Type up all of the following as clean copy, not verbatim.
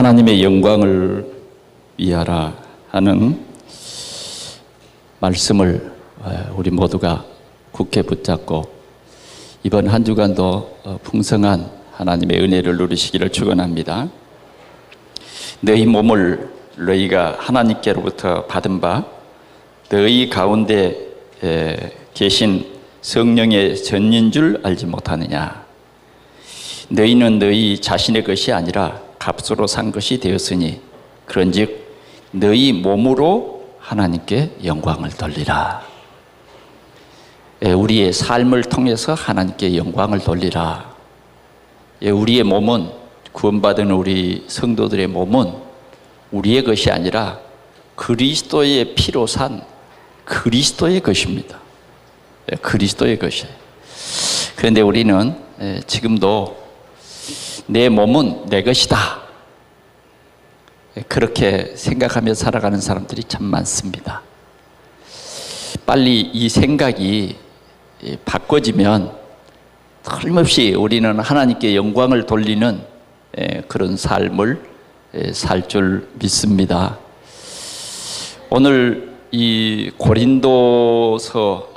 하나님의 영광을 위하라 하는 말씀을 우리 모두가 굳게 붙잡고 이번 한 주간도 풍성한 하나님의 은혜를 누리시기를 축원합니다. 너희 몸을 너희가 하나님께로부터 받은 바 너희 가운데 계신 성령의 전인 줄 알지 못하느냐. 너희는 너희 자신의 것이 아니라 값으로 산 것이 되었으니 그런즉 너희 몸으로 하나님께 영광을 돌리라. 우리의 삶을 통해서 하나님께 영광을 돌리라. 우리의 몸은, 구원받은 우리 성도들의 몸은 우리의 것이 아니라 그리스도의 피로 산 그리스도의 것입니다. 그리스도의 것이에요. 그런데 우리는 지금도 내 몸은 내 것이다, 그렇게 생각하며 살아가는 사람들이 참 많습니다. 빨리 이 생각이 바꿔지면 틀림없이 우리는 하나님께 영광을 돌리는 그런 삶을 살 줄 믿습니다. 오늘 이 고린도서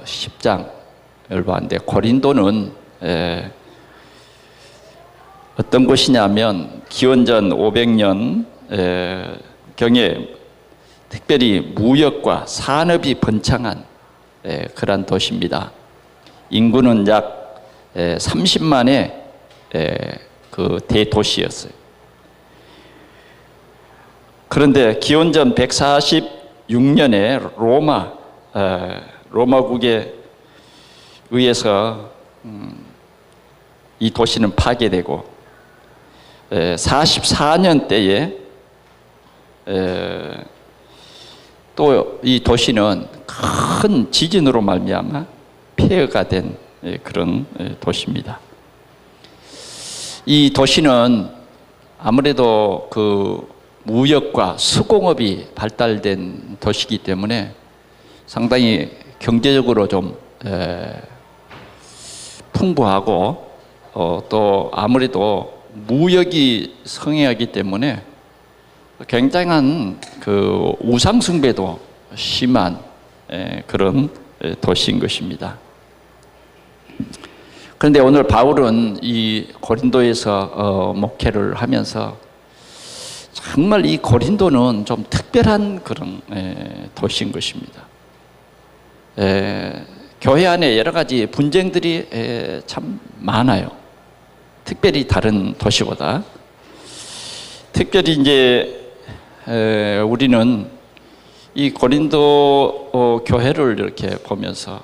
10장을 봤는데, 고린도는 어떤 곳이냐면 기원전 500년 경에 특별히 무역과 산업이 번창한 그러한 도시입니다. 인구는 약 30만의 그 대도시였어요. 그런데 기원전 146년에 로마국에 의해서 이 도시는 파괴되고 44년 때에 또 이 도시는 큰 지진으로 말미암아 폐허가 된 그런 도시입니다. 이 도시는 아무래도 그 무역과 수공업이 발달된 도시이기 때문에 상당히 경제적으로 좀 풍부하고 또 아무래도 무역이 성행하기 때문에 굉장한 그 우상숭배도 심한 그런 도시인 것입니다. 그런데 오늘 바울은 이 고린도에서 목회를 하면서 정말 이 고린도는 좀 특별한 그런 도시인 것입니다. 교회 안에 여러 가지 분쟁들이 참 많아요. 특별히 다른 도시보다. 특별히 이제 우리는 이 고린도 교회를 이렇게 보면서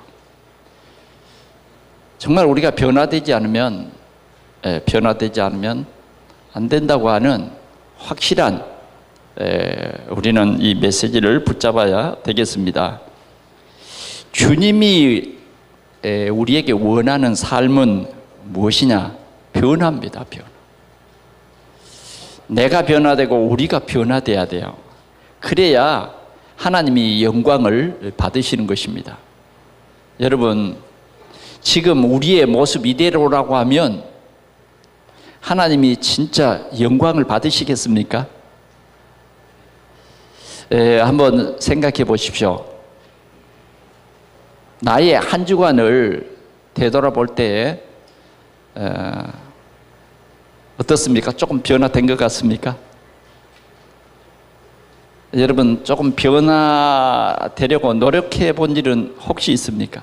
정말 우리가 변화되지 않으면 안 된다고 하는 확실한 우리는 이 메시지를 붙잡아야 되겠습니다. 주님이 우리에게 원하는 삶은 무엇이냐? 변화입니다. 변화. 내가 변화되고 우리가 변화돼야 돼요. 그래야 하나님이 영광을 받으시는 것입니다. 여러분, 지금 우리의 모습 이대로라고 하면 하나님이 진짜 영광을 받으시겠습니까? 한번 생각해 보십시오. 나의 한 주간을 되돌아볼 때 어떻습니까? 조금 변화된 것 같습니까? 여러분, 조금 변화되려고 노력해 본 일은 혹시 있습니까?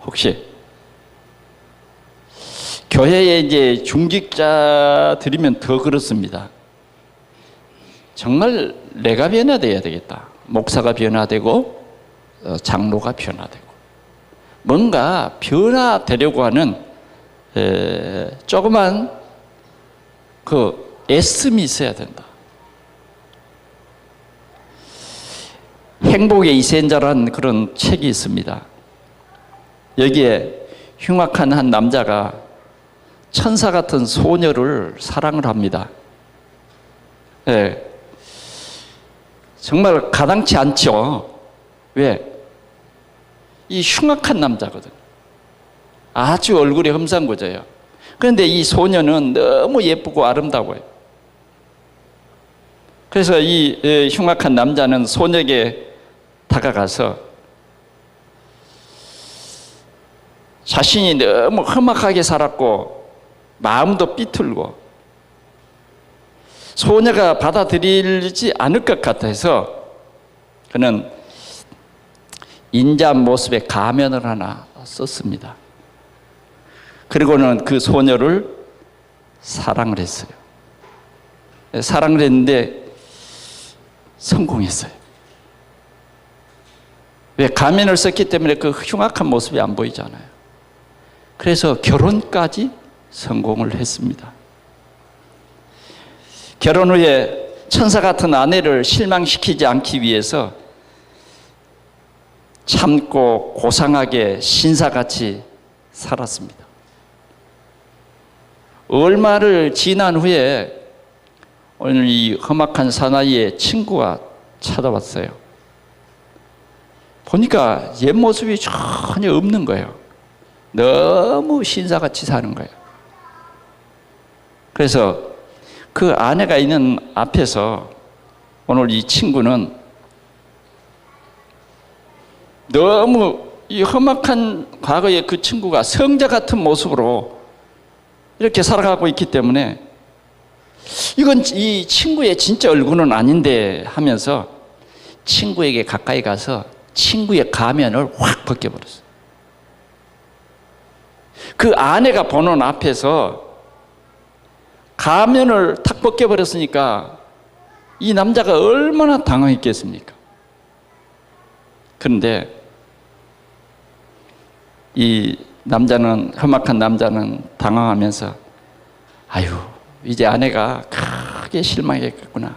혹시? 교회에 이제 중직자들이면 더 그렇습니다. 정말 내가 변화되어야 되겠다. 목사가 변화되고 장로가 변화되고 뭔가 변화되려고 하는 조그만 그 애씀이 있어야 된다. 행복의 이센자라는 그런 책이 있습니다. 여기에 흉악한 한 남자가 천사 같은 소녀를 사랑을 합니다. 정말 가당치 않죠. 왜? 이 흉악한 남자거든. 아주 얼굴이 험상궂어요. 그런데 이 소녀는 너무 예쁘고 아름다워요. 그래서 이 흉악한 남자는 소녀에게 다가가서 자신이 너무 험악하게 살았고 마음도 삐뚤고 소녀가 받아들이지 않을 것 같아서 그는 인자한 모습의 가면을 하나 썼습니다. 그리고는 그 소녀를 사랑을 했어요. 사랑을 했는데 성공했어요. 왜? 가면을 썼기 때문에 그 흉악한 모습이 안 보이잖아요. 그래서 결혼까지 성공을 했습니다. 결혼 후에 천사 같은 아내를 실망시키지 않기 위해서 참고 고상하게 신사같이 살았습니다. 얼마를 지난 후에 오늘 이 험악한 사나이의 친구가 찾아왔어요. 보니까 옛 모습이 전혀 없는 거예요. 너무 신사같이 사는 거예요. 그래서 그 아내가 있는 앞에서 오늘 이 친구는 너무 이 험악한 과거의 그 친구가 성자 같은 모습으로 이렇게 살아가고 있기 때문에 이건 이 친구의 진짜 얼굴은 아닌데 하면서 친구에게 가까이 가서 친구의 가면을 확 벗겨버렸어요. 그 아내가 보는 앞에서 가면을 탁 벗겨버렸으니까 이 남자가 얼마나 당황했겠습니까? 그런데 이 남자는, 험악한 남자는 당황하면서 아유, 이제 아내가 크게 실망했겠구나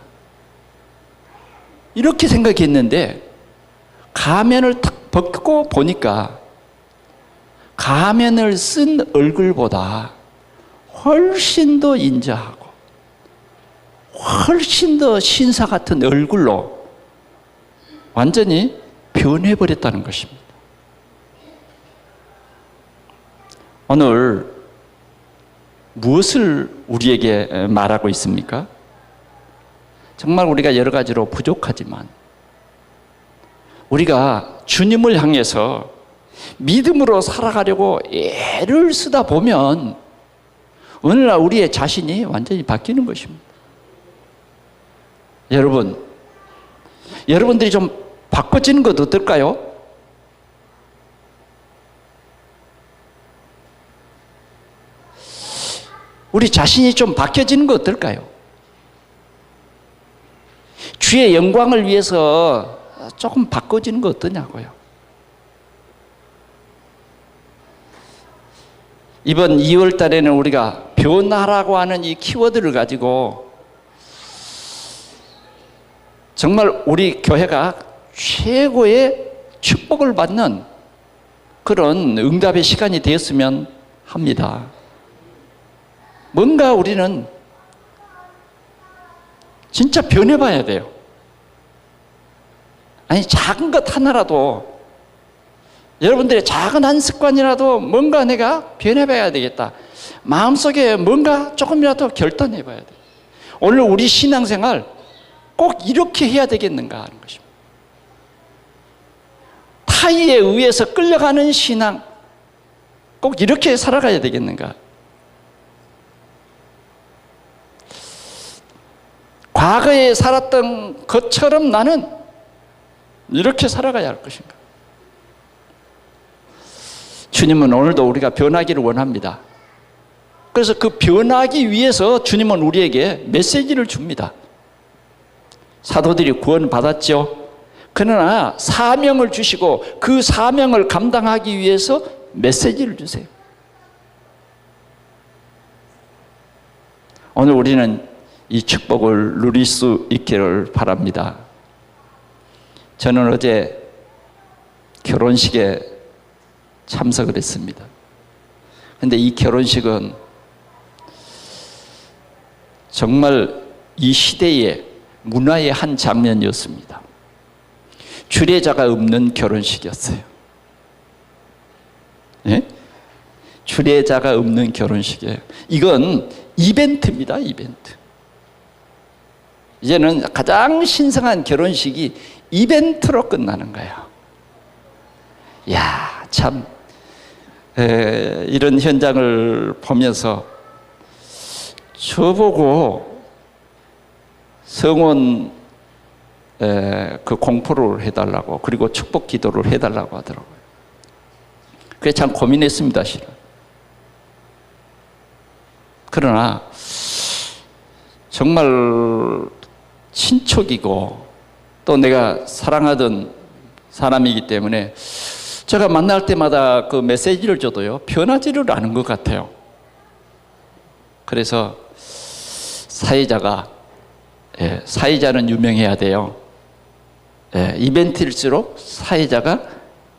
이렇게 생각했는데 가면을 탁 벗고 보니까 가면을 쓴 얼굴보다 훨씬 더 인자하고 훨씬 더 신사 같은 얼굴로 완전히 변해버렸다는 것입니다. 오늘 무엇을 우리에게 말하고 있습니까? 정말 우리가 여러 가지로 부족하지만 우리가 주님을 향해서 믿음으로 살아가려고 애를 쓰다 보면 어느 날 우리의 자신이 완전히 바뀌는 것입니다. 여러분들이 좀 바꿔지는 것 어떨까요? 우리 자신이 좀 바뀌어지는 것 어떨까요? 주의 영광을 위해서 조금 바꿔지는 것 어떠냐고요? 이번 2월 달에는 우리가 변화라고 하는 이 키워드를 가지고 정말 우리 교회가 최고의 축복을 받는 그런 응답의 시간이 되었으면 합니다. 뭔가 우리는 진짜 변해봐야 돼요. 아니, 작은 것 하나라도, 여러분들의 작은 한 습관이라도 뭔가 내가 변해봐야 되겠다. 마음속에 뭔가 조금이라도 결단해봐야 돼요. 오늘 우리 신앙생활 꼭 이렇게 해야 되겠는가 하는 것입니다. 타의에 의해서 끌려가는 신앙, 꼭 이렇게 살아가야 되겠는가? 과거에 살았던 것처럼 나는 이렇게 살아가야 할 것인가? 주님은 오늘도 우리가 변하기를 원합니다. 그래서 그 변하기 위해서 주님은 우리에게 메시지를 줍니다. 사도들이 구원 받았죠. 그러나 사명을 주시고 그 사명을 감당하기 위해서 메시지를 주세요. 오늘 우리는 이 축복을 누릴 수 있기를 바랍니다. 저는 어제 결혼식에 참석을 했습니다. 그런데 이 결혼식은 정말 이 시대의 문화의 한 장면이었습니다. 주례자가 없는 결혼식이었어요. 예? 주례자가 없는 결혼식이에요. 이건 이벤트입니다. 이벤트. 이제는 가장 신성한 결혼식이 이벤트로 끝나는 거예요. 야, 참 이런 현장을 보면서 저보고 성원 그 공포를 해달라고, 그리고 축복 기도를 해달라고 하더라고요. 그게 참 고민했습니다, 실은. 그러나 정말 친척이고 또 내가 사랑하던 사람이기 때문에 제가 만날 때마다 그 메시지를 줘도요, 변하지를 않은 것 같아요. 그래서 사회자가, 사회자는 유명해야 돼요. 이벤트일수록 사회자가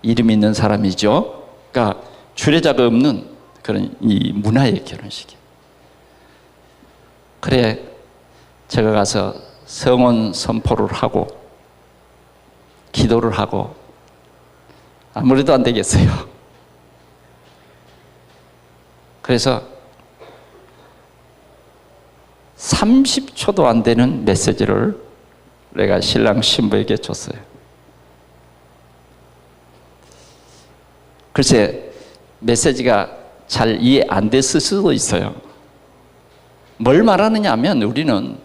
이름 있는 사람이죠. 그러니까 주례자가 없는 그런 이 문화의 결혼식이에요. 그래, 제가 가서 성원 선포를 하고 기도를 하고 아무래도 안 되겠어요. 그래서 30초도 안 되는 메시지를 내가 신랑 신부에게 줬어요. 글쎄, 메시지가 잘 이해 안 됐을 수도 있어요. 뭘 말하느냐 하면, 우리는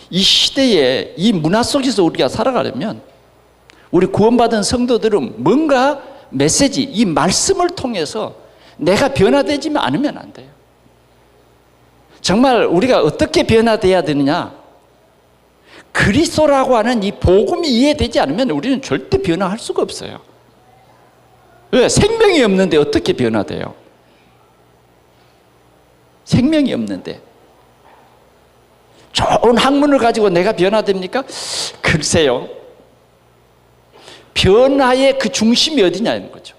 이 시대에 이 문화 속에서 우리가 살아가려면 우리 구원받은 성도들은 뭔가 메시지, 이 말씀을 통해서 내가 변화되지 않으면 안 돼요. 정말 우리가 어떻게 변화돼야 되느냐, 그리스도라고 하는 이 복음이 이해되지 않으면 우리는 절대 변화할 수가 없어요. 왜? 생명이 없는데 어떻게 변화돼요? 생명이 없는데. 좋은 학문을 가지고 내가 변화됩니까? 글쎄요. 변화의 그 중심이 어디냐는 거죠.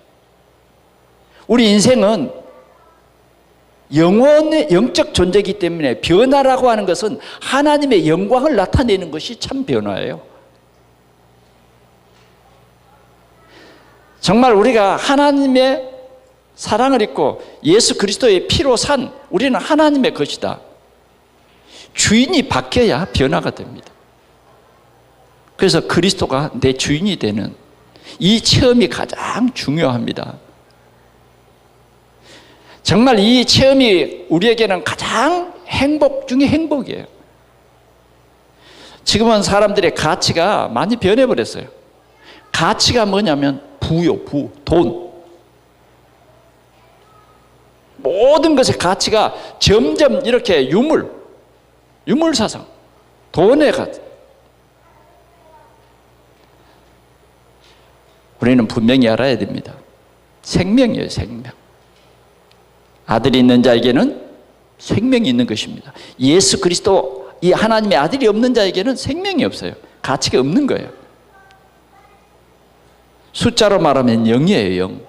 우리 인생은 영혼의 영적 존재이기 때문에 변화라고 하는 것은 하나님의 영광을 나타내는 것이 참 변화예요. 정말 우리가 하나님의 사랑을 입고 예수 그리스도의 피로 산 우리는 하나님의 것이다. 주인이 바뀌어야 변화가 됩니다. 그래서 그리스도가 내 주인이 되는 이 체험이 가장 중요합니다. 정말 이 체험이 우리에게는 가장 행복 중에 행복이에요. 지금은 사람들의 가치가 많이 변해버렸어요. 가치가 뭐냐면 부요, 돈. 모든 것의 가치가 점점 이렇게 유물사상, 돈의 가치. 우리는 분명히 알아야 됩니다. 생명이에요, 생명. 아들이 있는 자에게는 생명이 있는 것입니다. 예수 그리스도, 이 하나님의 아들이 없는 자에게는 생명이 없어요. 가치가 없는 거예요. 숫자로 말하면 0이에요, 0.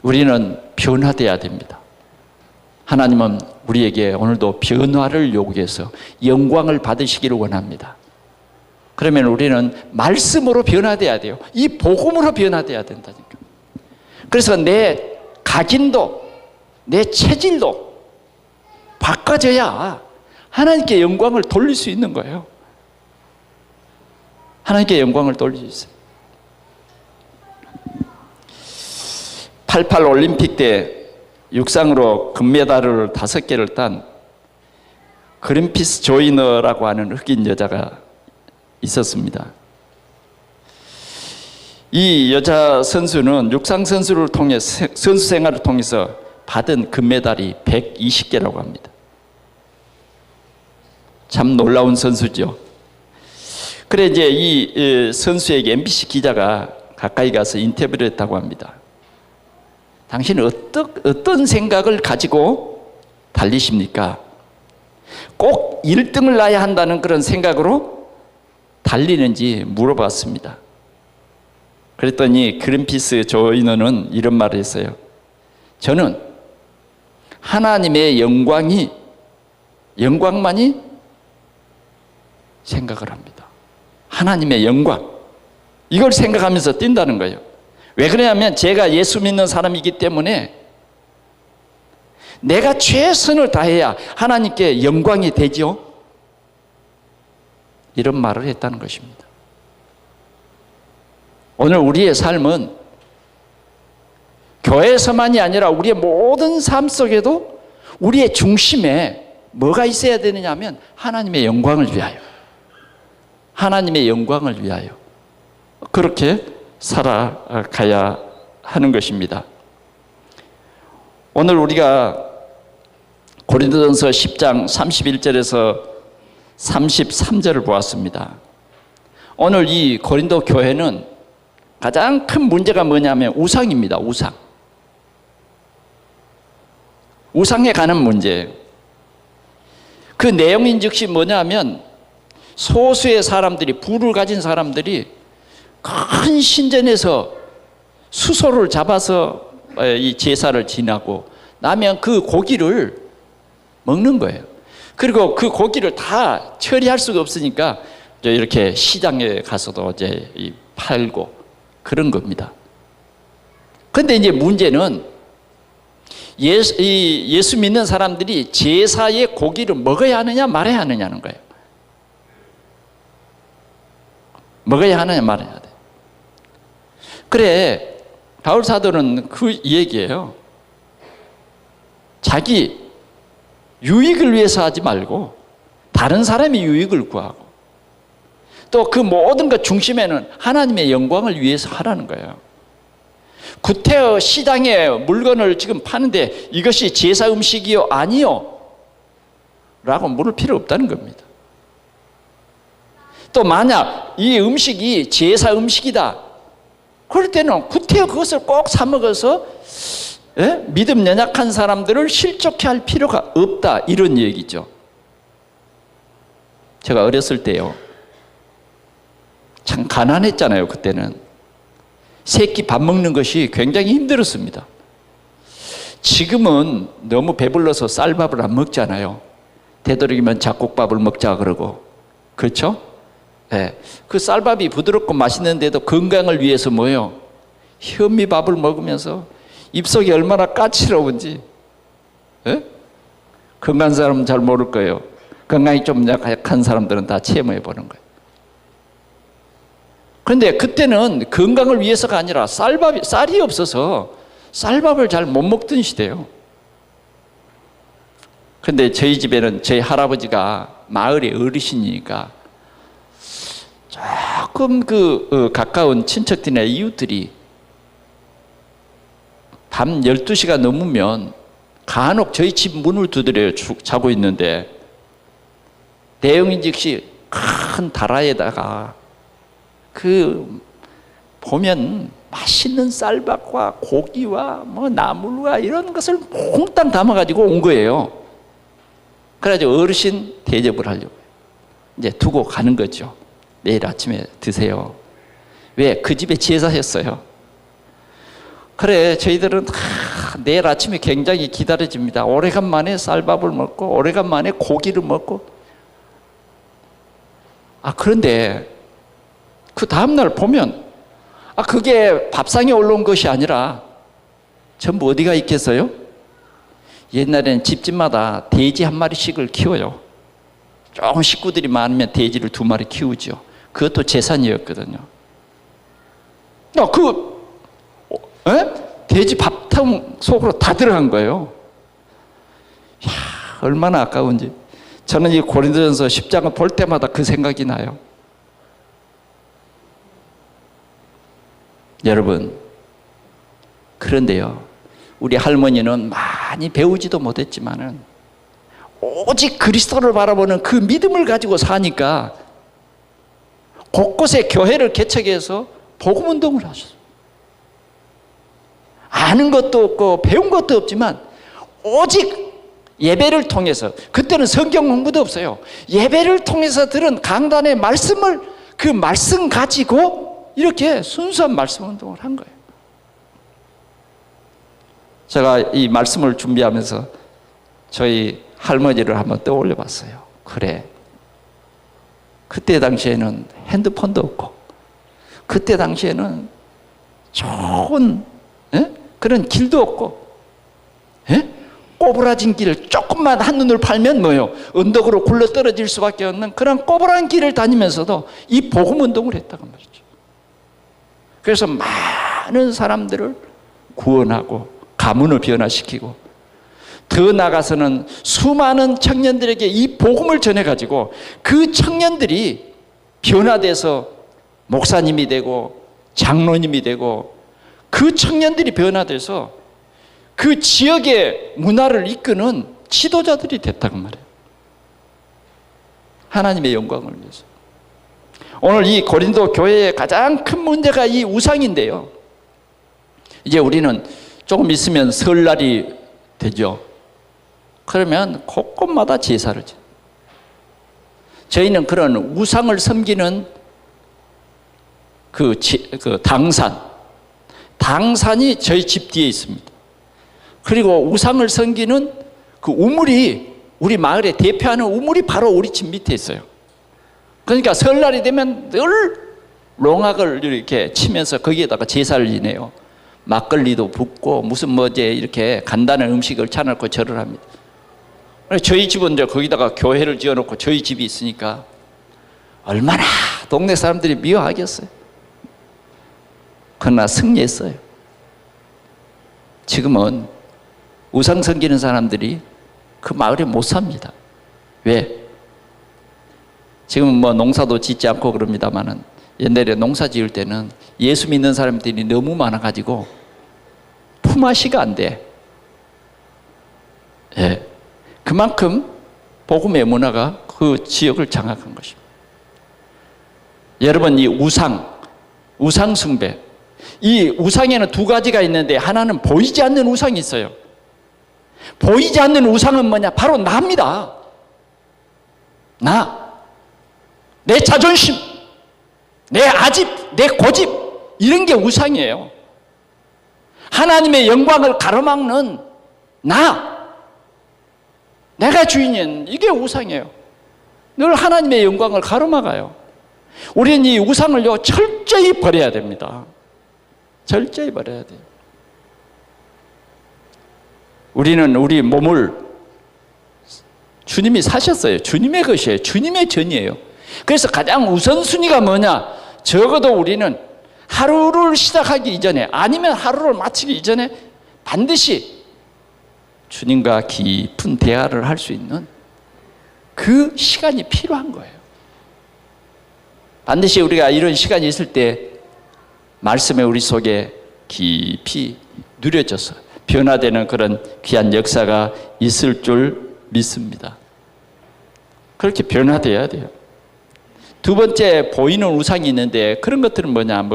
우리는 변화돼야 됩니다. 하나님은 우리에게 오늘도 변화를 요구해서 영광을 받으시기를 원합니다. 그러면 우리는 말씀으로 변화돼야 돼요. 이 복음으로 변화돼야 된다니까. 그래서 내 각인도, 내 체질도 바꿔져야 하나님께 영광을 돌릴 수 있는 거예요. 하나님께 영광을 돌릴 수 있어요. 88 올림픽 때 육상으로 금메달을 5개를 딴 그린피스 조이너라고 하는 흑인 여자가 있었습니다. 이 여자 선수는 육상 선수를 통해 선수 생활을 통해서 받은 금메달이 120개라고 합니다. 참 놀라운 선수죠. 그래 이제 이 선수에게 MBC 기자가 가까이 가서 인터뷰를 했다고 합니다. 당신은 어떤 생각을 가지고 달리십니까? 꼭 1등을 나야 한다는 그런 생각으로 달리는지 물어봤습니다. 그랬더니 그린피스 조이너는 이런 말을 했어요. 저는 하나님의 영광만이 생각을 합니다. 하나님의 영광, 이걸 생각하면서 뛴다는 거예요. 왜 그러냐면 제가 예수 믿는 사람이기 때문에 내가 최선을 다해야 하나님께 영광이 되죠. 이런 말을 했다는 것입니다. 오늘 우리의 삶은 교회에서만이 아니라 우리의 모든 삶 속에도 우리의 중심에 뭐가 있어야 되느냐 하면 하나님의 영광을 위하여, 하나님의 영광을 위하여 그렇게 살아가야 하는 것입니다. 오늘 우리가 고린도전서 10장 31절에서 33절을 보았습니다. 오늘 이 고린도 교회는 가장 큰 문제가 뭐냐면 우상입니다. 우상에 관한 문제예요. 그 내용인 즉시 뭐냐면 소수의 사람들이, 부를 가진 사람들이 큰 신전에서 수소를 잡아서 이 제사를 지나고 나면 그 고기를 먹는 거예요. 그리고 그 고기를 다 처리할 수가 없으니까 이렇게 시장에 가서도 이제 팔고 그런 겁니다. 그런데 이제 문제는 예수 믿는 사람들이 제사의 고기를 먹어야 하느냐 말아야 하느냐는 거예요. 먹어야 하느냐 말아야 돼. 그래 바울 사도는 그 얘기예요. 자기 유익을 위해서 하지 말고 다른 사람의 유익을 구하고 또 그 모든 것 중심에는 하나님의 영광을 위해서 하라는 거예요. 구태여 시장에 물건을 지금 파는데 이것이 제사 음식이요? 아니요? 라고 물을 필요 없다는 겁니다. 또 만약 이 음식이 제사 음식이다 그럴 때는 구태여 그것을 꼭 사 먹어서 믿음 연약한 사람들을 실족해 할 필요가 없다, 이런 얘기죠. 제가 어렸을 때요 참 가난했잖아요. 그때는 새끼 밥 먹는 것이 굉장히 힘들었습니다. 지금은 너무 배불러서 쌀밥을 안 먹잖아요. 되도록이면 잡곡밥을 먹자 그러고, 그렇죠? 네. 그 쌀밥이 부드럽고 맛있는데도 건강을 위해서 뭐예요? 현미밥을 먹으면서 입속이 얼마나 까칠러운지, 네? 건강한 사람은 잘 모를 거예요. 건강이 좀 약한 사람들은 다 체험해 보는 거예요. 그런데 그때는 건강을 위해서가 아니라 쌀이 없어서 쌀밥을 잘 못 먹던 시대예요. 그런데 저희 집에는 저희 할아버지가 마을의 어르신이니까 조금 가까운 친척들이나 이웃들이 밤 12시가 넘으면 간혹 저희 집 문을 두드려 자고 있는데 대형인즉시 큰 다라에다가 보면 맛있는 쌀밥과 고기와 나물과 이런 것을 몽땅 담아가지고 온 거예요. 그래가지고 어르신 대접을 하려고 이제 두고 가는 거죠. 내일 아침에 드세요. 왜? 그 집에 제사했어요. 그래 저희들은 내일 아침에 굉장히 기다려집니다. 오래간만에 쌀밥을 먹고 오래간만에 고기를 먹고. 그런데 그 다음날 보면 그게 밥상에 올라온 것이 아니라 전부 어디가 있겠어요? 옛날에는 집집마다 돼지 한 마리씩을 키워요. 조금 식구들이 많으면 돼지를 2마리 키우죠. 그것도 재산이었거든요. 돼지 밥통 속으로 다 들어간 거예요. 이야, 얼마나 아까운지. 저는 이 고린도전서 10장을 볼 때마다 그 생각이 나요. 여러분, 그런데요, 우리 할머니는 많이 배우지도 못했지만은 오직 그리스도를 바라보는 그 믿음을 가지고 사니까 곳곳에 교회를 개척해서 복음운동을 하셨어요. 아는 것도 없고 배운 것도 없지만 오직 예배를 통해서, 그때는 성경 공부도 없어요. 예배를 통해서 들은 강단의 말씀을, 그 말씀 가지고 이렇게 순수한 말씀 운동을 한 거예요. 제가 이 말씀을 준비하면서 저희 할머니를 한번 떠올려 봤어요. 그래, 그때 당시에는 핸드폰도 없고 그때 당시에는 좋은 그런 길도 없고 꼬부라진 길을 조금만 한눈을 팔면 뭐요? 언덕으로 굴러 떨어질 수밖에 없는 그런 꼬부란 길을 다니면서도 이 복음 운동을 했다고 말이죠. 그래서 많은 사람들을 구원하고 가문을 변화시키고 더 나아가서는 수많은 청년들에게 이 복음을 전해가지고 그 청년들이 변화돼서 목사님이 되고 장로님이 되고 그 청년들이 변화돼서 그 지역의 문화를 이끄는 지도자들이 됐다고 말해요. 하나님의 영광을 위해서. 오늘 이 고린도 교회의 가장 큰 문제가 이 우상인데요. 이제 우리는 조금 있으면 설날이 되죠. 그러면 곳곳마다 제사를 지어요. 저희는 그런 우상을 섬기는 그 당산이 저희 집 뒤에 있습니다. 그리고 우상을 섬기는 그 우물이 우리 마을에 대표하는 우물이 바로 우리 집 밑에 있어요. 그러니까 설날이 되면 늘 롱악을 이렇게 치면서 거기에다가 제사를 지내요. 막걸리도 붓고 무슨 뭐제 이렇게 간단한 음식을 차놓고 절을 합니다. 저희 집은 이제 거기다가 교회를 지어놓고 저희 집이 있으니까 얼마나 동네 사람들이 미워하겠어요. 그러나 승리했어요. 지금은 우상 섬기는 사람들이 그 마을에 못 삽니다. 왜? 지금은 뭐 농사도 짓지 않고 그럽니다만은 옛날에 농사 지을 때는 예수 믿는 사람들이 너무 많아가지고 품앗이가 안 돼. 예. 그만큼 복음의 문화가 그 지역을 장악한 것입니다. 여러분, 이 우상 숭배, 이 우상에는 두 가지가 있는데 하나는 보이지 않는 우상이 있어요. 보이지 않는 우상은 뭐냐? 바로 나입니다. 내 자존심, 내 아집, 내 고집, 이런 게 우상이에요. 하나님의 영광을 가로막는 내가 주인인, 이게 우상이에요. 늘 하나님의 영광을 가로막아요. 우리는 이 우상을요 철저히 버려야 됩니다. 철저히 버려야 돼요. 우리는 우리 몸을 주님이 사셨어요. 주님의 것이에요. 주님의 전이에요. 그래서 가장 우선순위가 뭐냐? 적어도 우리는 하루를 시작하기 이전에, 아니면 하루를 마치기 이전에 반드시 주님과 깊은 대화를 할 수 있는 그 시간이 필요한 거예요. 반드시 우리가 이런 시간이 있을 때 말씀에 우리 속에 깊이 누려져서 변화되는 그런 귀한 역사가 있을 줄 믿습니다. 그렇게 변화되어야 돼요. 두 번째, 보이는 우상이 있는데 그런 것들은 뭐냐?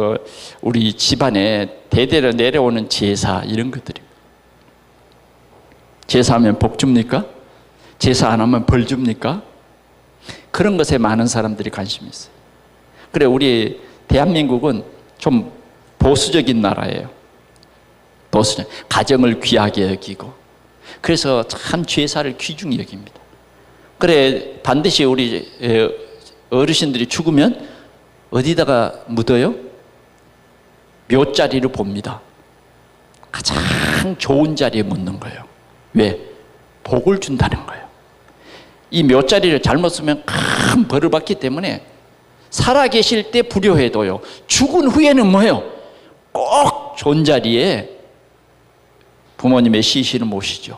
우리 집안에 대대로 내려오는 제사, 이런 것들입니다. 제사하면 복 줍니까? 제사 안 하면 벌 줍니까? 그런 것에 많은 사람들이 관심이 있어요. 그래, 우리 대한민국은 좀 보수적인 나라예요. 보수적. 가정을 귀하게 여기고. 그래서 참 제사를 귀중히 여깁니다. 그래, 반드시 우리 어르신들이 죽으면 어디다가 묻어요? 묘자리를 봅니다. 가장 좋은 자리에 묻는 거예요. 왜? 복을 준다는 거예요. 이 묘자리를 잘못 쓰면 큰 벌을 받기 때문에 살아계실 때 불효해도요, 죽은 후에는 뭐예요? 꼭 좋은 자리에 부모님의 시신을 모시죠.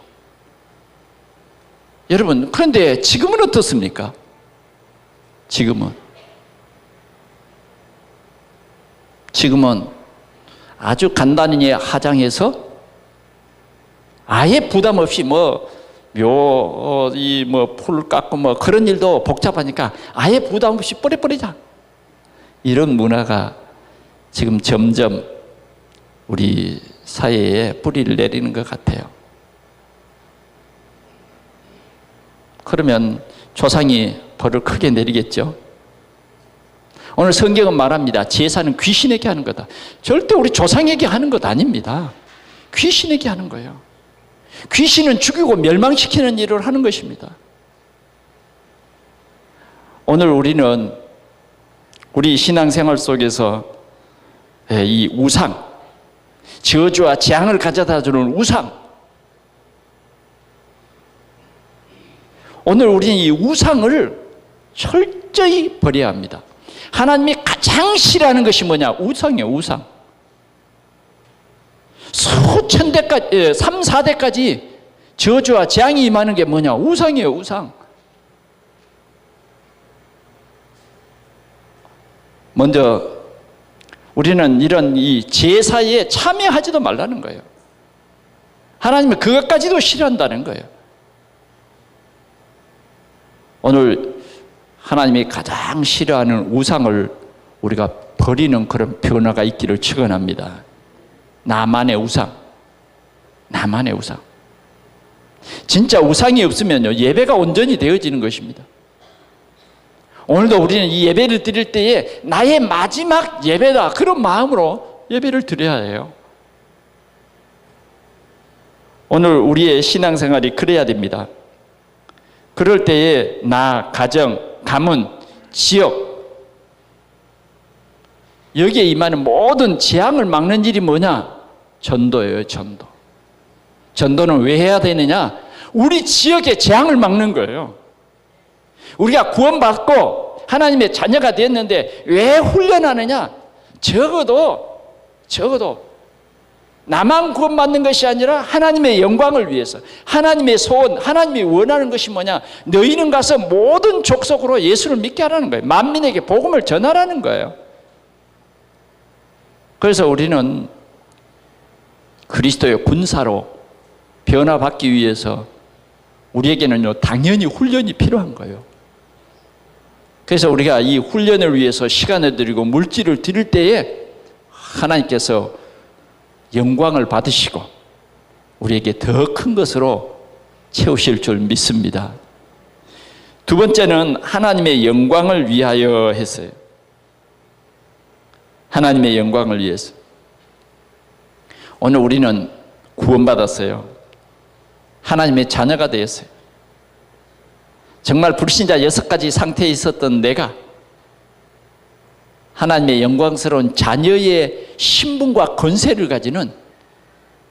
여러분, 그런데 지금은 어떻습니까? 지금은 아주 간단히 화장해서 아예 부담 없이 풀 깎고 그런 일도 복잡하니까 아예 부담 없이 뿌려버리자. 이런 문화가 지금 점점 우리 사회에 뿌리를 내리는 것 같아요. 그러면 조상이 벌을 크게 내리겠죠. 오늘 성경은 말합니다. 제사는 귀신에게 하는 거다. 절대 우리 조상에게 하는 것 아닙니다. 귀신에게 하는 거예요. 귀신은 죽이고 멸망시키는 일을 하는 것입니다. 오늘 우리는 우리 신앙생활 속에서 이 우상, 저주와 재앙을 가져다 주는 우상. 오늘 우리는 이 우상을 철저히 버려야 합니다. 하나님이 가장 싫어하는 것이 뭐냐? 우상이에요, 우상. 수천 대까지, 3, 4대까지 저주와 재앙이 임하는 게 뭐냐? 우상이에요, 우상. 먼저 우리는 이런 이 제사에 참여하지도 말라는 거예요. 하나님은 그것까지도 싫어한다는 거예요. 오늘 하나님이 가장 싫어하는 우상을 우리가 버리는 그런 변화가 있기를 축원합니다. 나만의 우상, 나만의 우상. 진짜 우상이 없으면요, 예배가 온전히 되어지는 것입니다. 오늘도 우리는 이 예배를 드릴 때에 나의 마지막 예배다, 그런 마음으로 예배를 드려야 해요. 오늘 우리의 신앙생활이 그래야 됩니다. 그럴 때에 나, 가정, 가문, 지역, 여기에 임하는 모든 재앙을 막는 일이 뭐냐? 전도예요, 전도. 전도는 왜 해야 되느냐? 우리 지역의 재앙을 막는 거예요. 우리가 구원받고 하나님의 자녀가 됐는데 왜 훈련하느냐? 적어도 나만 구원받는 것이 아니라 하나님의 영광을 위해서, 하나님의 소원, 하나님이 원하는 것이 뭐냐? 너희는 가서 모든 족속으로 예수를 믿게 하라는 거예요. 만민에게 복음을 전하라는 거예요. 그래서 우리는 그리스도의 군사로 변화받기 위해서 우리에게는요, 당연히 훈련이 필요한 거예요. 그래서 우리가 이 훈련을 위해서 시간을 드리고 물질을 드릴 때에 하나님께서 영광을 받으시고 우리에게 더 큰 것으로 채우실 줄 믿습니다. 두 번째는 하나님의 영광을 위하여 했어요. 하나님의 영광을 위해서. 오늘 우리는 구원받았어요. 하나님의 자녀가 되었어요. 정말 불신자 6가지 상태에 있었던 내가 하나님의 영광스러운 자녀의 신분과 권세를 가지는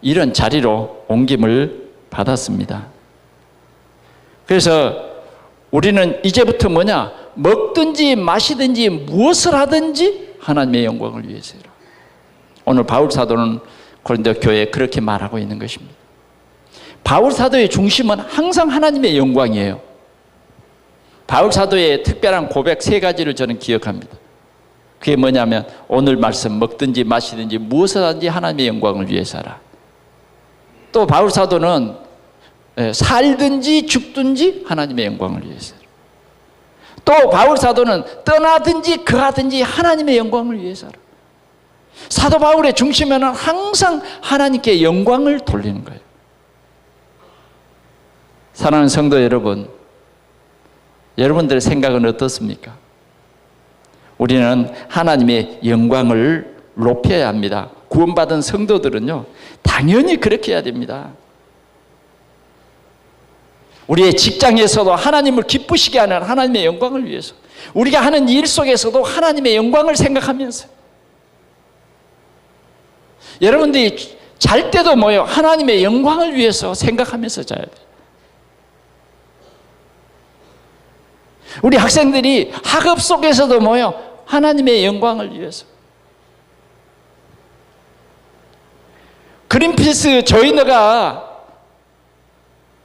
이런 자리로 옮김을 받았습니다. 그래서 우리는 이제부터 뭐냐? 먹든지 마시든지 무엇을 하든지 하나님의 영광을 위해서라. 오늘 바울 사도는 고린도 교회에 그렇게 말하고 있는 것입니다. 바울 사도의 중심은 항상 하나님의 영광이에요. 바울 사도의 특별한 고백 3가지를 저는 기억합니다. 그게 뭐냐면 오늘 말씀 먹든지 마시든지 무엇을 하든지 하나님의 영광을 위해서 하라. 또 바울 사도는 살든지 죽든지 하나님의 영광을 위해서 하라. 또 바울 사도는 떠나든지 거하든지 하나님의 영광을 위해서 하라. 사도 바울의 중심에는 항상 하나님께 영광을 돌리는 거예요. 사랑하는 성도 여러분, 여러분들의 생각은 어떻습니까? 우리는 하나님의 영광을 높여야 합니다. 구원받은 성도들은요, 당연히 그렇게 해야 됩니다. 우리의 직장에서도 하나님을 기쁘시게 하는 하나님의 영광을 위해서, 우리가 하는 일 속에서도 하나님의 영광을 생각하면서, 여러분들이 잘 때도 뭐예요? 하나님의 영광을 위해서 생각하면서 자야 돼요. 우리 학생들이 학업 속에서도 뭐예요? 하나님의 영광을 위해서. 그린피스 조이너가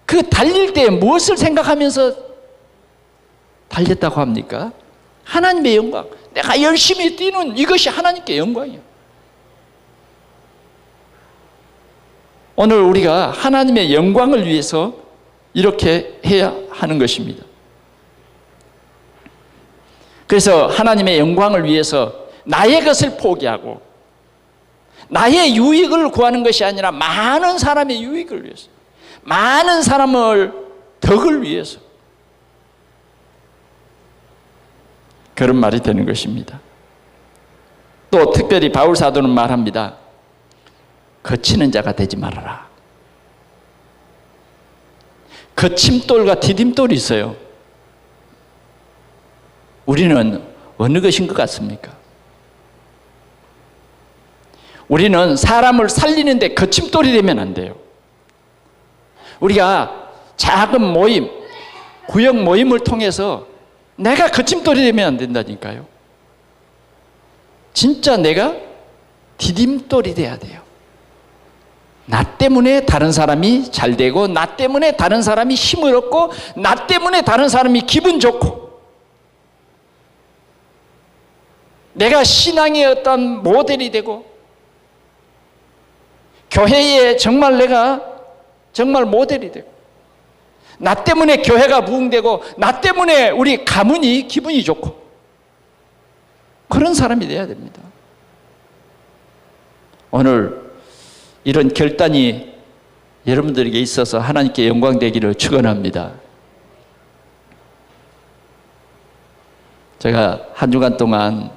그 달릴 때 무엇을 생각하면서 달렸다고 합니까? 하나님의 영광. 내가 열심히 뛰는 이것이 하나님께 영광이에요. 오늘 우리가 하나님의 영광을 위해서 이렇게 해야 하는 것입니다. 그래서 하나님의 영광을 위해서 나의 것을 포기하고 나의 유익을 구하는 것이 아니라 많은 사람의 유익을 위해서, 많은 사람을 덕을 위해서, 그런 말이 되는 것입니다. 또 특별히 바울 사도는 말합니다. 거치는 자가 되지 말아라. 거침돌과 디딤돌이 있어요. 우리는 어느 것인 것 같습니까? 우리는 사람을 살리는데 거침돌이 되면 안 돼요. 우리가 작은 모임, 구역 모임을 통해서 내가 거침돌이 되면 안 된다니까요. 진짜 내가 디딤돌이 돼야 돼요. 나 때문에 다른 사람이 잘 되고, 나 때문에 다른 사람이 힘을 얻고, 나 때문에 다른 사람이 기분 좋고, 내가 신앙의 어떤 모델이 되고, 교회에 정말 내가 정말 모델이 되고, 나 때문에 교회가 부흥되고, 나 때문에 우리 가문이 기분이 좋고, 그런 사람이 돼야 됩니다. 오늘 이런 결단이 여러분들에게 있어서 하나님께 영광 되기를 축원합니다. 제가 한 주간 동안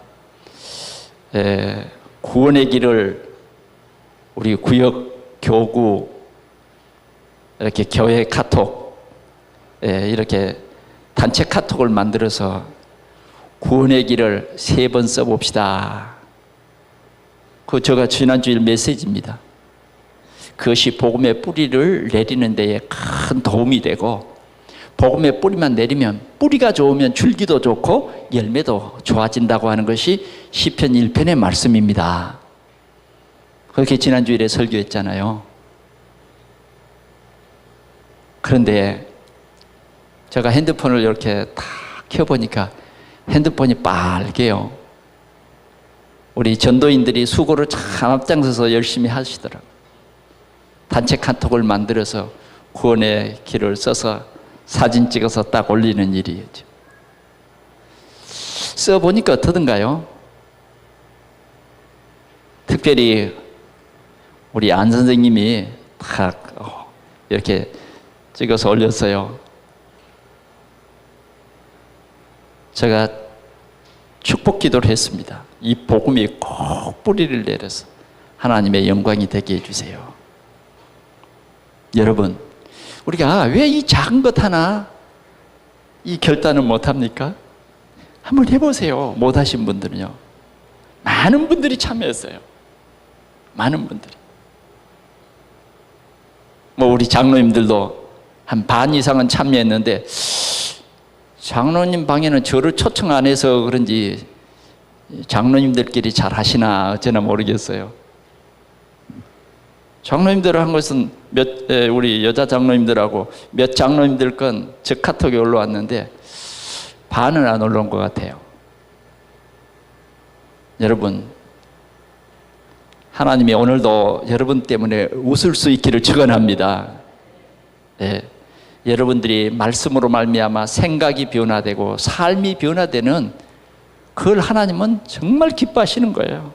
구원의 길을 우리 구역 교구 이렇게 교회 카톡 이렇게 단체 카톡을 만들어서 구원의 길을 3번 써봅시다. 그 제가 지난주일 메시지입니다. 그것이 복음의 뿌리를 내리는 데에 큰 도움이 되고, 복음의 뿌리만 내리면 뿌리가 좋으면 줄기도 좋고 열매도 좋아진다고 하는 것이 시편 1편의 말씀입니다. 그렇게 지난주일에 설교했잖아요. 그런데 제가 핸드폰을 이렇게 다 켜보니까 핸드폰이 빨개요. 우리 전도인들이 수고를 참 앞장서서 열심히 하시더라고요. 단체 카톡을 만들어서 구원의 길을 써서 사진 찍어서 딱 올리는 일이었죠. 써보니까 어떠던가요? 특별히 우리 안 선생님이 딱 이렇게 찍어서 올렸어요. 제가 축복 기도를 했습니다. 이 복음이 꼭 뿌리를 내려서 하나님의 영광이 되게 해주세요. 여러분, 우리가 왜 이 작은 것 하나 이 결단을 못합니까? 한번 해보세요. 못하신 분들은요. 많은 분들이 참여했어요. 많은 분들이. 뭐 우리 장로님들도 한 반 이상은 참여했는데, 장로님 방에는 저를 초청 안 해서 그런지 장로님들끼리 잘 하시나 어쩌나 모르겠어요. 장로님들 한 것은 우리 여자 장로님들하고 몇 장로님들 건 저 카톡에 올라왔는데 반은 안 올라온 것 같아요. 여러분, 하나님이 오늘도 여러분 때문에 웃을 수 있기를 축원합니다. 네. 여러분들이 말씀으로 말미암아 생각이 변화되고 삶이 변화되는 그걸 하나님은 정말 기뻐하시는 거예요.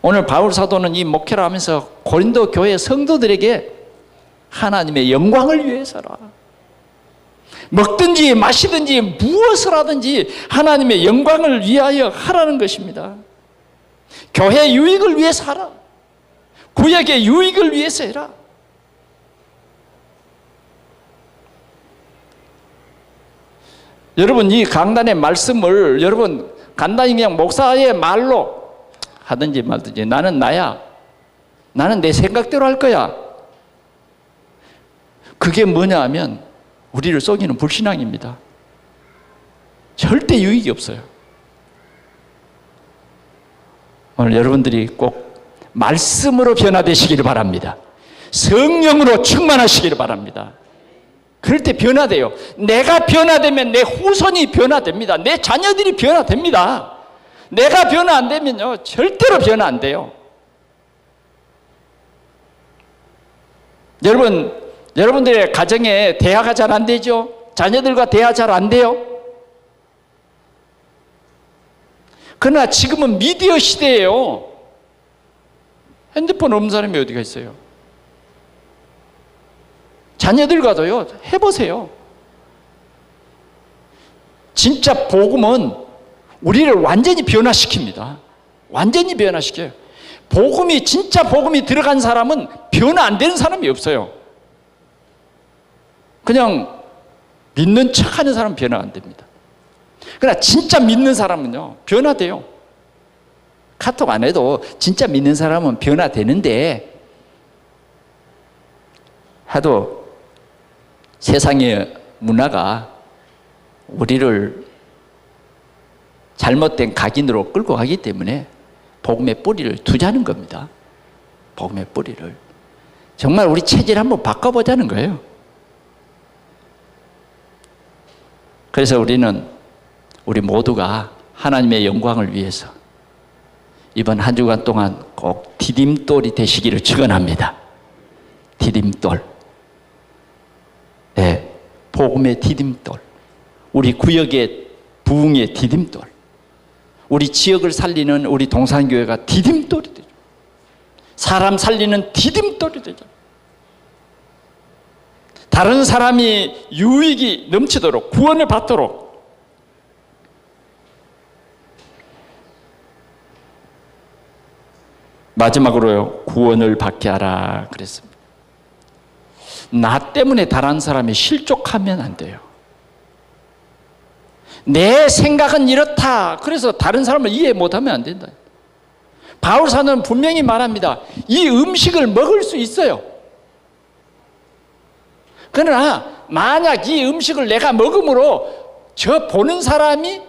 오늘 바울 사도는 이 목회를 하면서 고린도 교회 성도들에게 하나님의 영광을 위해서라, 먹든지 마시든지 무엇을 하든지 하나님의 영광을 위하여 하라는 것입니다. 교회 유익을 위해서 하라. 구역의 유익을 위해서 해라. 여러분, 이 강단의 말씀을 여러분 간단히 그냥 목사의 말로 하든지 말든지, 나는 나야, 나는 내 생각대로 할 거야, 그게 뭐냐 하면 우리를 속이는 불신앙입니다. 절대 유익이 없어요. 오늘 여러분들이 꼭 말씀으로 변화되시기를 바랍니다. 성령으로 충만하시기를 바랍니다. 그럴 때 변화돼요. 내가 변화되면 내 후손이 변화됩니다. 내 자녀들이 변화됩니다. 내가 변화 안 되면요, 절대로 변화 안 돼요. 여러분들의 가정에 대화가 잘 안 되죠? 자녀들과 대화 잘 안 돼요? 그러나 지금은 미디어 시대예요. 핸드폰 없는 사람이 어디가 있어요? 자녀들과도요, 해보세요. 진짜 복음은 우리를 완전히 변화시킵니다. 완전히 변화시켜요. 진짜 복음이 들어간 사람은 변화 안 되는 사람이 없어요. 그냥 믿는 척 하는 사람은 변화 안 됩니다. 그러나 진짜 믿는 사람은요, 변화돼요. 카톡 안 해도 진짜 믿는 사람은 변화되는데, 하도 세상의 문화가 우리를 잘못된 각인으로 끌고 가기 때문에 복음의 뿌리를 두자는 겁니다. 복음의 뿌리를. 정말 우리 체질 한번 바꿔보자는 거예요. 그래서 우리 모두가 하나님의 영광을 위해서 이번 한 주간 동안 꼭 디딤돌이 되시기를 축원합니다. 디딤돌. 네, 복음의 디딤돌. 우리 구역의 부흥의 디딤돌. 우리 지역을 살리는 우리 동산교회가 디딤돌이 되죠. 사람 살리는 디딤돌이 되죠. 다른 사람이 유익이 넘치도록, 구원을 받도록. 마지막으로요, 구원을 받게 하라 그랬습니다. 나 때문에 다른 사람이 실족하면 안 돼요. 내 생각은 이렇다. 그래서 다른 사람을 이해 못하면 안 된다. 바울 사도는 분명히 말합니다. 이 음식을 먹을 수 있어요. 그러나 만약 이 음식을 내가 먹음으로 저 보는 사람이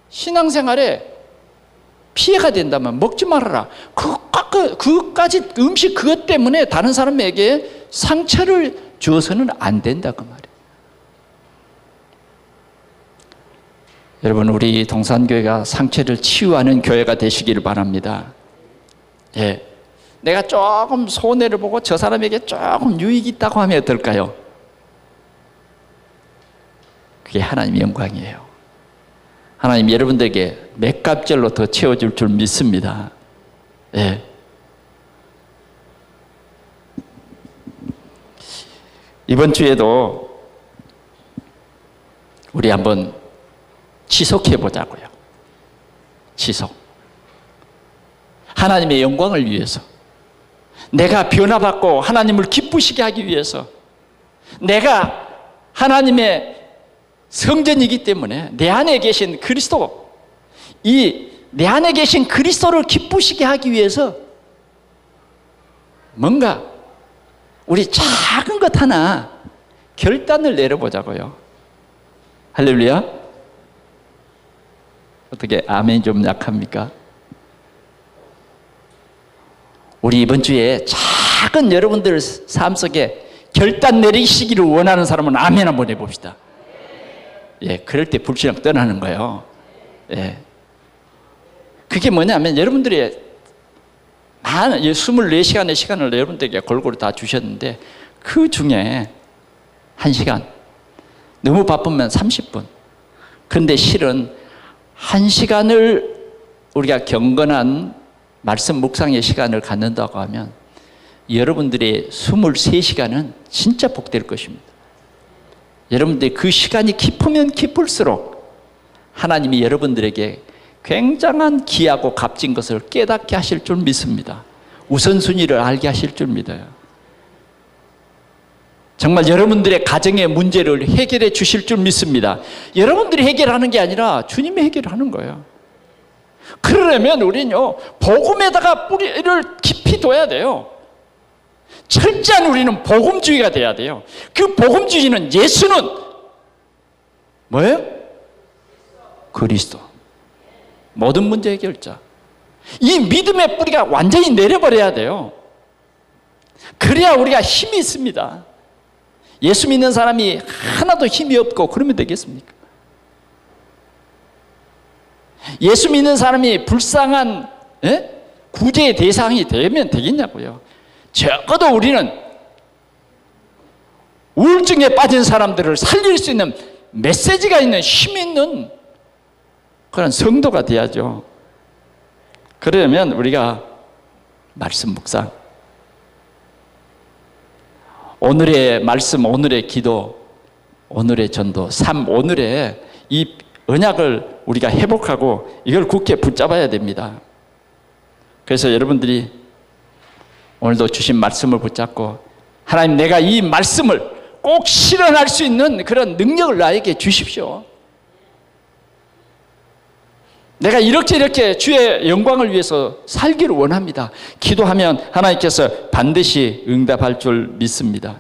신앙생활에 피해가 된다면 먹지 말아라. 그까지 음식 그것 때문에 다른 사람에게 상처를 주어서는 안 된다 그 말이에요. 여러분, 우리 동산교회가 상처를 치유하는 교회가 되시기를 바랍니다. 예. 내가 조금 손해를 보고 저 사람에게 조금 유익이 있다고 하면 어떨까요? 그게 하나님의 영광이에요. 하나님 여러분들에게 맥값절로 더 채워줄 줄 믿습니다. 예. 이번 주에도 우리 한번 지속해 보자고요. 지속. 하나님의 영광을 위해서, 내가 변화받고 하나님을 기쁘시게 하기 위해서, 내가 하나님의 성전이기 때문에 내 안에 계신 그리스도, 내 안에 계신 그리스도를 기쁘시게 하기 위해서 뭔가 우리 작은 것 하나 결단을 내려보자고요. 할렐루야. 어떻게 아멘이 좀 약합니까? 우리 이번 주에 작은 여러분들 삶 속에 결단 내리시기를 원하는 사람은 아멘 한번 해봅시다. 예, 그럴 때 불신앙 떠나는 거예요. 예. 그게 뭐냐면 여러분들이 많은 24시간의 시간을 여러분들에게 골고루 다 주셨는데 그 중에 1시간, 너무 바쁘면 30분. 그런데 실은 1시간을 우리가 경건한 말씀 묵상의 시간을 갖는다고 하면 여러분들의 23시간은 진짜 복될 것입니다. 여러분들이 그 시간이 깊으면 깊을수록 하나님이 여러분들에게 굉장한 귀하고 값진 것을 깨닫게 하실 줄 믿습니다. 우선순위를 알게 하실 줄 믿어요. 정말 여러분들의 가정의 문제를 해결해 주실 줄 믿습니다. 여러분들이 해결하는 게 아니라 주님이 해결하는 거예요. 그러려면 우리는요, 복음에다가 뿌리를 깊이 둬야 돼요. 철저한 우리는 복음주의가 돼야 돼요. 그 복음주의는 예수는 뭐예요? 그리스도. 모든 문제 해결자. 이 믿음의 뿌리가 완전히 내려버려야 돼요. 그래야 우리가 힘이 있습니다. 예수 믿는 사람이 하나도 힘이 없고 그러면 되겠습니까? 예수 믿는 사람이 불쌍한 구제의 대상이 되면 되겠냐고요. 적어도 우리는 우울증에 빠진 사람들을 살릴 수 있는 메시지가 있는 힘 있는 그런 성도가 돼야죠. 그러려면 우리가 말씀 묵상, 오늘의 말씀, 오늘의 기도, 오늘의 전도, 삶, 오늘의 이 언약을 우리가 회복하고 이걸 굳게 붙잡아야 됩니다. 그래서 여러분들이 오늘도 주신 말씀을 붙잡고 하나님, 내가 이 말씀을 꼭 실현할 수 있는 그런 능력을 나에게 주십시오. 내가 이렇게 주의 영광을 위해서 살기를 원합니다. 기도하면 하나님께서 반드시 응답할 줄 믿습니다.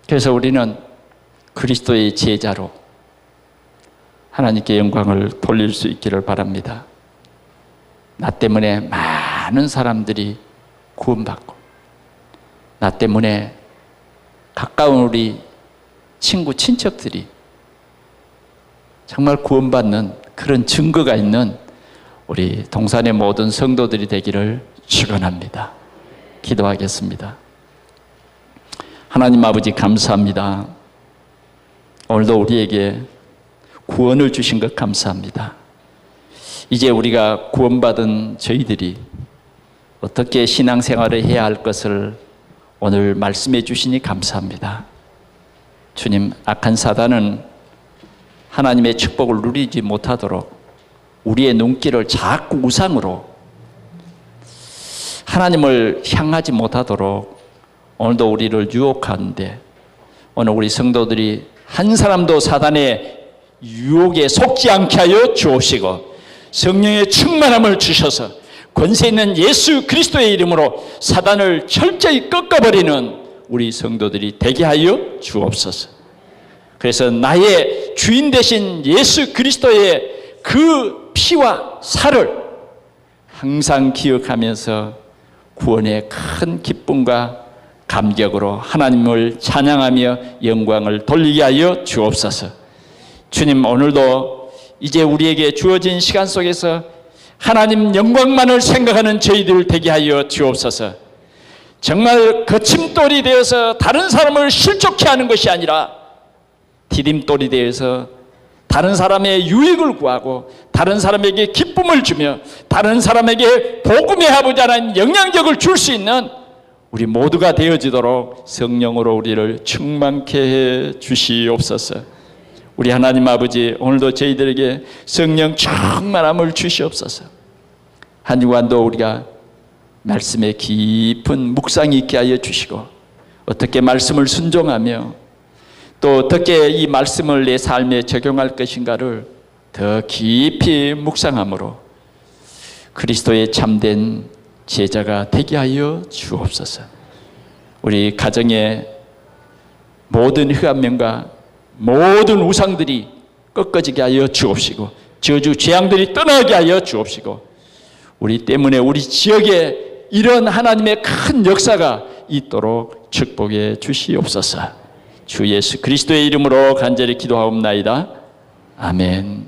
그래서 우리는 그리스도의 제자로 하나님께 영광을 돌릴 수 있기를 바랍니다. 나 때문에 많은 사람들이 구원받고, 나 때문에 가까운 우리 친구, 친척들이 정말 구원받는 그런 증거가 있는 우리 동산의 모든 성도들이 되기를 축원합니다. 기도하겠습니다. 하나님 아버지 감사합니다. 오늘도 우리에게 구원을 주신 것 감사합니다. 이제 우리가 구원받은 저희들이 어떻게 신앙생활을 해야 할 것을 오늘 말씀해 주시니 감사합니다. 주님, 악한 사단은 하나님의 축복을 누리지 못하도록 우리의 눈길을 자꾸 우상으로, 하나님을 향하지 못하도록 오늘도 우리를 유혹하는데, 오늘 우리 성도들이 한 사람도 사단의 유혹에 속지 않게 하여 주옵시고, 성령의 충만함을 주셔서 권세 있는 예수 그리스도의 이름으로 사단을 철저히 꺾어버리는 우리 성도들이 되게 하여 주옵소서. 그래서 나의 주인 되신 예수 그리스도의 그 피와 살을 항상 기억하면서 구원의 큰 기쁨과 감격으로 하나님을 찬양하며 영광을 돌리게 하여 주옵소서. 주님, 오늘도 이제 우리에게 주어진 시간 속에서 하나님 영광만을 생각하는 저희들 되게 하여 주옵소서. 정말 거침돌이 되어서 다른 사람을 실족해 하는 것이 아니라 디딤돌이 되어서 다른 사람의 유익을 구하고 다른 사람에게 기쁨을 주며 다른 사람에게 복음의 아버지 하나님 영향력을 줄 수 있는 우리 모두가 되어지도록 성령으로 우리를 충만케 해 주시옵소서. 우리 하나님 아버지, 오늘도 저희들에게 성령 충만함을 주시옵소서. 한 주간도 우리가 말씀에 깊은 묵상이 있게 하여 주시고, 어떻게 말씀을 순종하며 또 어떻게 이 말씀을 내 삶에 적용할 것인가를 더 깊이 묵상함으로 그리스도의 참된 제자가 되게 하여 주옵소서. 우리 가정의 모든 흑암면과 모든 우상들이 꺾어지게 하여 주옵시고, 저주 재앙들이 떠나게 하여 주옵시고, 우리 때문에 우리 지역에 이런 하나님의 큰 역사가 있도록 축복해 주시옵소서. 주 예수 그리스도의 이름으로 간절히 기도하옵나이다. 아멘.